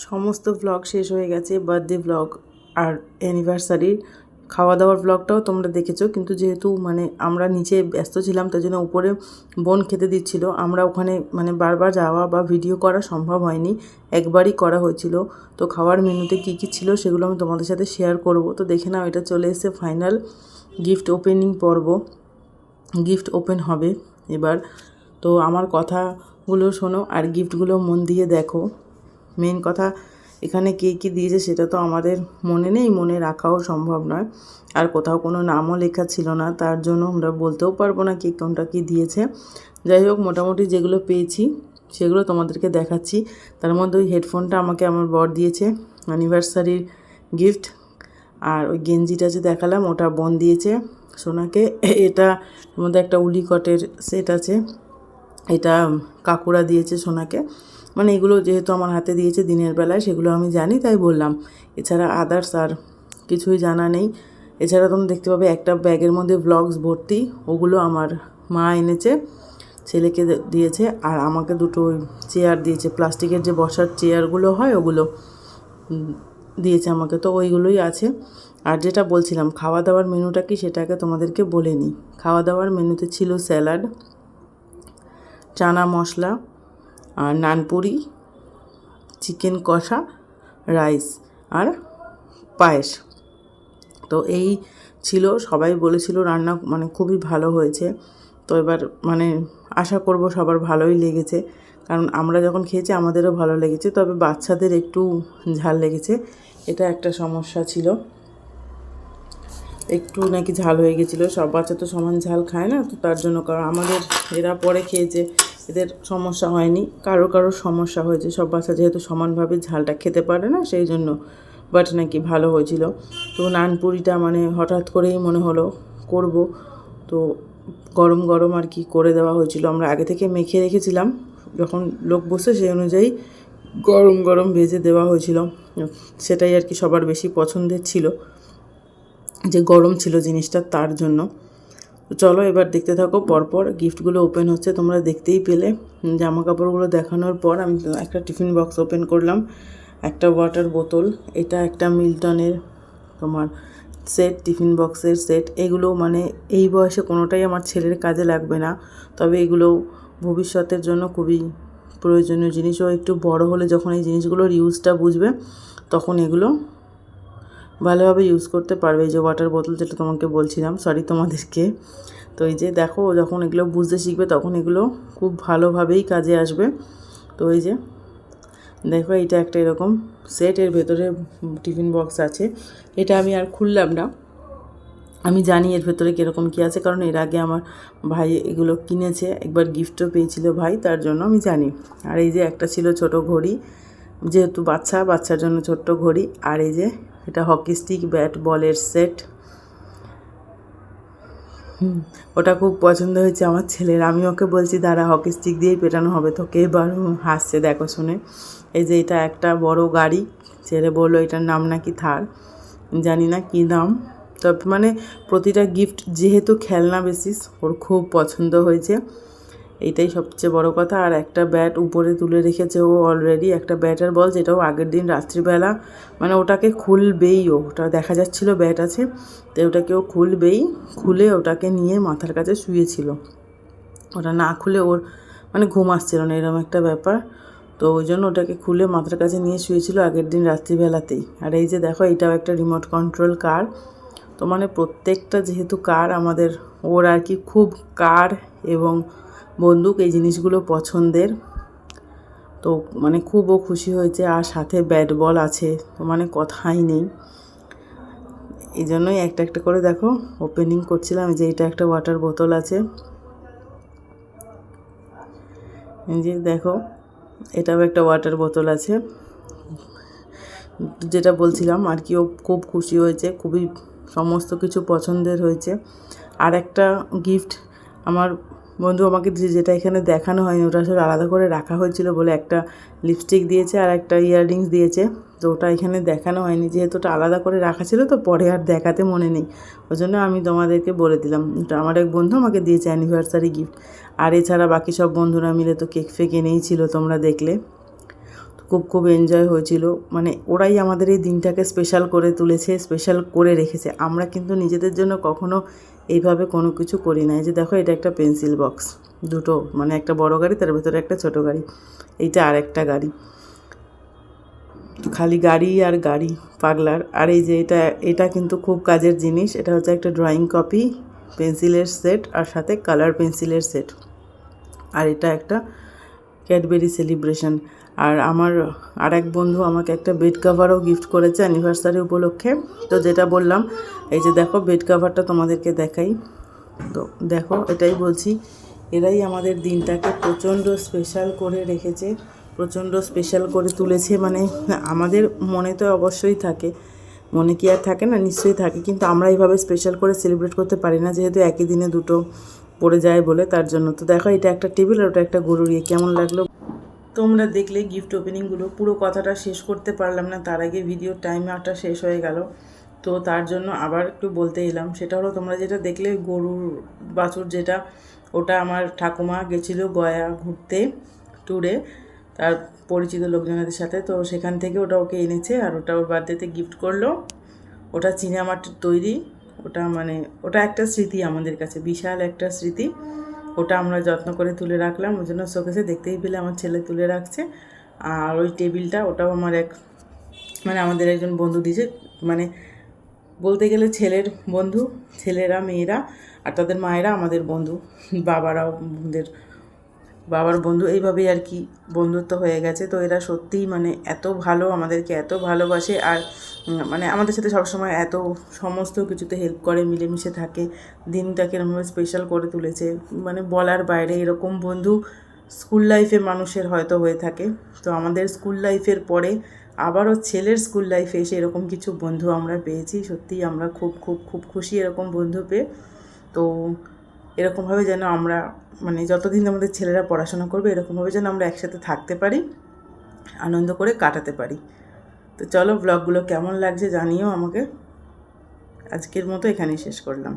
সমস্ত ভ্লগ শেষ হয়ে গেছে, বার্থডে ভ্লগ আর অ্যানিভার্সারির। খাওয়া দাওয়ার ভ্লগটাও তোমরা দেখেছো, কিন্তু যেহেতু আমরা নিচে ব্যস্ত ছিলাম তার জন্য উপরে বোন খেতে দিচ্ছিল। আমরা ওখানে বারবার যাওয়া বা ভিডিও করা সম্ভব হয়নি, একবারই করা হয়েছিল। তো খাওয়ার মেনুতে কী কী ছিল সেগুলো আমি তোমাদের সাথে শেয়ার করব। তো দেখে নাও, এটা চলে এসেছে ফাইনাল গিফট ওপেনিং পর্ব। গিফট ওপেন হবে এবার। তো আমার কথাগুলো শোনো আর গিফটগুলো মন দিয়ে দেখো। মেন কথা, এখানে কে কী দিয়েছে সেটা তো আমাদের মনে নেই, মনে রাখাও সম্ভব নয়। আর কোথাও কোনো নামও লেখা ছিল না, তার জন্য আমরা বলতেও পারবো না কে কোনটা কী দিয়েছে। যাই হোক, মোটামুটি যেগুলো পেয়েছি সেগুলো তোমাদেরকে দেখাচ্ছি। তার মধ্যে ওই হেডফোনটা আমাকে আমার বর দিয়েছে, অ্যানিভার্সারির গিফট। আর ওই গেঞ্জিটা যে দেখালাম ওটা বোন দিয়েছে সোনাকে। এটা মধ্যে একটা উলিকটের সেট আছে, এটা কাকুরা দিয়েছে সোনাকে। এগুলো যেহেতু আমার হাতে দিয়েছে দিনের বেলায়, সেগুলো আমি জানি তাই বললাম। এছাড়া আদার্স আর কিছুই জানা নেই। এছাড়া তোমরা দেখতে পাবে একটা ব্যাগের মধ্যে ভ্লগস ভর্তি, ওগুলো আমার মা এনেছে, ছেলেকে দিয়েছে। আর আমাকে দুটো চেয়ার দিয়েছে, প্লাস্টিকের যে বসার চেয়ারগুলো হয় ওগুলো দিয়েছে আমাকে। তো ওইগুলোই আছে। আর যেটা বলছিলাম খাওয়া দাওয়ার মেনুটা কি সেটাকে তোমাদেরকে বলে নিই। খাওয়া দাওয়ার মেনুতে ছিল স্যালাড, চানা মশলা, আর নানপুরি, চিকেন কষা, রাইস আর পায়েস। তো এই ছিল। সবাই বলেছিল রান্না খুবই ভালো হয়েছে। তো এবার আশা করব সবার ভালোই লেগেছে, কারণ আমরা যখন খেয়েছি আমাদেরও ভালো লেগেছে। তবে বাচ্চাদের একটু ঝাল লেগেছে, এটা একটা সমস্যা ছিল। একটু নাকি ঝাল হয়ে গেছিলো। সব বাচ্চা তো সমান ঝাল খায় না, তো তার জন্য। কারণ আমাদের এরা পরে খেয়েছে, এদের সমস্যা হয়নি। কারোর সমস্যা হয়েছে, সব বাচ্চা যেহেতু সমানভাবে ঝালটা খেতে পারে না সেই জন্য। বাট নাকি ভালো হয়েছিল। তো নানপুরিটা হঠাৎ করেই মনে হলো করব, তো গরম গরম আর কি করে দেওয়া হয়েছিল। আমরা আগে থেকে মেখে রেখেছিলাম, যখন লোক বসে সেই অনুযায়ী গরম গরম ভেজে দেওয়া হয়েছিল। সেটাই আর কি সবার বেশি পছন্দের ছিল, যে গরম ছিল জিনিসটা, তার জন্য। তো চলো এবার দেখতে থাকো, পরপর গিফটগুলো ওপেন হচ্ছে। তোমরা দেখতেই পেলে জামা কাপড়গুলো দেখানোর পর আমি একটা টিফিন বক্স ওপেন করলাম, একটা ওয়াটার বোতল, এটা একটা মিল্টনের তোমার সেট, টিফিন বক্সের সেট। এগুলো এই বয়সে কোনোটাই আমার ছেলের কাজে লাগবে না, তবে এগুলো ভবিষ্যতের জন্য খুবই প্রয়োজনীয় জিনিস। ও একটু বড় হলে যখন এই জিনিসগুলোর ইউজটা বুঝবে তখন এগুলো ভালোভাবে ইউজ করতে পারবে। এই যে ওয়াটার বোতল, যেটা তোমাকে বলছিলাম, তোমাদেরকে। তো এই যে দেখো, যখন এগুলো বুঝতে শিখবে তখন এগুলো খুব ভালোভাবেই কাজে আসবে। তো এই যে দেখো, এটা একটা এরকম সেট, এর ভেতরে টিফিন বক্স আছে। এটা আমি আর খুললাম না, আমি জানি এর ভেতরে কীরকম কী আছে, কারণ এর আগে আমার ভাই এগুলো কিনেছে, একবার গিফটও পেয়েছিল ভাই, তার জন্য আমি জানি। আর এই যে একটা ছিল ছোট ঘড়ি, যেহেতু বাচ্চার জন্য ছোট্ট ঘড়ি। আর এই যে এটা হকি স্টিক, ব্যাট বলের সেট। ওটা খুব পছন্দ হয়েছে আমার ছেলের। আমি ওকে বলছি দাঁড়া, হকি স্টিক দিয়েই পেটানো হবে তোকে। এবার হাসছে দেখো শুনে। এই যে এটা একটা বড় গাড়ি, ছেলে বললো এটার নাম নাকি থার, জানি না কী নাম। তবে প্রতিটা গিফট যেহেতু খেলনা বেসিস, ওর খুব পছন্দ হয়েছে, এইটাই সবচেয়ে বড় কথা। আর একটা ব্যাট উপরে তুলে রেখেছে ও অলরেডি, একটা ব্যাটের বল, যেটাও আগের দিন রাত্রিবেলা ওটাকে খুলবেই, ওটা দেখা যাচ্ছিলো ব্যাট আছে, তো ওটাকে ও খুলে ওটাকে নিয়ে মাথার কাছে শুয়েছিল। ওটা না খুলে ওর ঘুম আসছিল না, এরকম একটা ব্যাপার। তো ওই জন্য ওটাকে খুলে মাথার কাছে নিয়ে শুয়েছিল আগের দিন রাত্রিবেলাতেই। আর এই যে দেখো, এটাও একটা রিমোট কন্ট্রোল কার। তো প্রত্যেকটা যেহেতু কার আমাদের, ওর আর কি খুব কার এবং বন্দুক এই জিনিসগুলো পছন্দের। তো খুব ও খুশি হয়েছে। আর সাথে ব্যাট বল আছে, তো কথাই নেই। এই জন্যই একটা একটা করে দেখো ওপেনিং করছিলাম। যে এটা একটা ওয়াটার বোতল আছে, এই যে দেখো এটাও একটা ওয়াটার বোতল আছে। যেটা বলছিলাম আর কি, ও খুব খুশি হয়েছে, খুবই সমস্ত কিছু পছন্দের হয়েছে। আর একটা গিফট আমার বন্ধু আমাকে দিয়েছে, যেটা এখানে দেখানো হয়নি, ওটা আসলে আলাদা করে রাখা হয়েছিল বলে। একটা লিপস্টিক দিয়েছে আর একটা ইয়াররিংস দিয়েছে, তো ওটা এখানে দেখানো হয়নি, যেহেতু ওটা আলাদা করে রাখা ছিল, তো পরে আর দেখাতে মনে নেই, ওই জন্য আমি তোমাদেরকে বলে দিলাম। ওটা আমার এক বন্ধু আমাকে দিয়েছে অ্যানিভার্সারি গিফট। আর এছাড়া বাকি সব বন্ধুরা মিলে তো কেক ফেক এনেই ছিল, তোমরা দেখলে। খুব খুব এনজয় হয়েছিল। মানে ওরাই আমাদের এই দিনটাকে স্পেশাল করে তুলেছে, স্পেশাল করে রেখেছে। আমরা কিন্তু নিজেদের জন্য কখনো এইভাবে কোনো কিছু করি না। এই যে দেখো, এটা একটা পেন্সিল বক্স, দুটো, মানে একটা বড় গাড়ি, তার ভেতরে একটা ছোট গাড়ি, এইটা আর একটা গাড়ি, খালি গাড়ি আর গাড়ি পাগলার। আর এই যে এটা কিন্তু খুব কাজের জিনিস। এটা হচ্ছে একটা ড্রয়িং কপি, পেন্সিলের সেট, আর সাথে কালার পেন্সিলের সেট। আর এটা একটা ক্যাডবেরি সেলিব্রেশন। আর আমার আর এক বন্ধু আমাকে একটা বেড কাভারও গিফট করেছে অ্যানিভার্সারি উপলক্ষে। তো যেটা বললাম, এই যে দেখো বেড কাভারটা তোমাদেরকে দেখাই। তো দেখো, এটাই বলছি, এরাই আমাদের দিনটাকে প্রচণ্ড স্পেশাল করে রেখেছে, প্রচণ্ড স্পেশাল করে তুলেছে। মানে আমাদের মনে তো অবশ্যই থাকে, মনে কি আর থাকে না, নিশ্চয়ই থাকে, কিন্তু আমরা এইভাবে স্পেশাল করে সেলিব্রেট করতে পারি না, যেহেতু একই দিনে দুটো পড়ে যায় বলে, তার জন্য। তো দেখো, এটা একটা টেবিল আর ওটা একটা গরুর ইয়ে। কেমন লাগলো তোমরা দেখলে গিফট ওপেনিংগুলো। পুরো কথাটা শেষ করতে পারলাম না, তার আগে ভিডিওর টাইমারটা শেষ হয়ে গেল। তো তার জন্য আবার একটু বলতে এলাম। সেটা হলো, তোমরা যেটা দেখলে গরুর বাছুর যেটা, ওটা আমার ঠাকুমা গেছিলো গয়া ঘুরতে, ট্যুরে, তার পরিচিত লোকজনের সাথে। তো সেখান থেকে ওটা ওকে এনেছে, আর ওটা ওর বার্থডেতে গিফট করলো। ওটা চীনামাটির তৈরি। ওটা মানে ওটা একটা স্মৃতি আমাদের কাছে, বিশাল একটা স্মৃতি। ওটা আমরা যত্ন করে তুলে রাখলাম, ওই জন্য শোকেসে দেখতেই পেলে আমার ছেলে তুলে রাখছে। আর ওই টেবিলটা, ওটাও আমার মানে আমাদের একজন বন্ধু দিয়েছে। মানে বলতে গেলে ছেলের বন্ধু, ছেলেরা, মেয়েরা আর তাদের মায়েরা আমাদের বন্ধু, বাবারাও বাবার বন্ধু, এইভাবেই আর কি বন্ধুত্ব হয়ে গেছে। তো এরা সত্যিই মানে এত ভালো, আমাদেরকে এত ভালোবাসে। আর মানে আমাদের সাথে সবসময় এত সমস্ত কিছুতে হেল্প করে, মিলেমিশে থাকে, দিনটাকে এরকমভাবে স্পেশাল করে তুলেছে। মানে বলার বাইরে। এরকম বন্ধু স্কুল লাইফে মানুষের হয়তো হয়ে থাকে। তো আমাদের স্কুল লাইফের পরে আবারও ছেলের স্কুল লাইফে এসে এরকম কিছু বন্ধু আমরা পেয়েছি। সত্যিই আমরা খুব খুব খুব খুশি এরকম বন্ধু পেয়ে। তো এরকমভাবে যেন আমরা, মানে যতদিন আমাদের ছেলেরা পড়াশোনা করবে, এরকমভাবে যেন আমরা একসাথে থাকতে পারি, আনন্দ করে কাটাতে পারি। তো চলো, ব্লগগুলো কেমন লাগছে জানিও আমাকে। আজকের মতো এখানেই শেষ করলাম।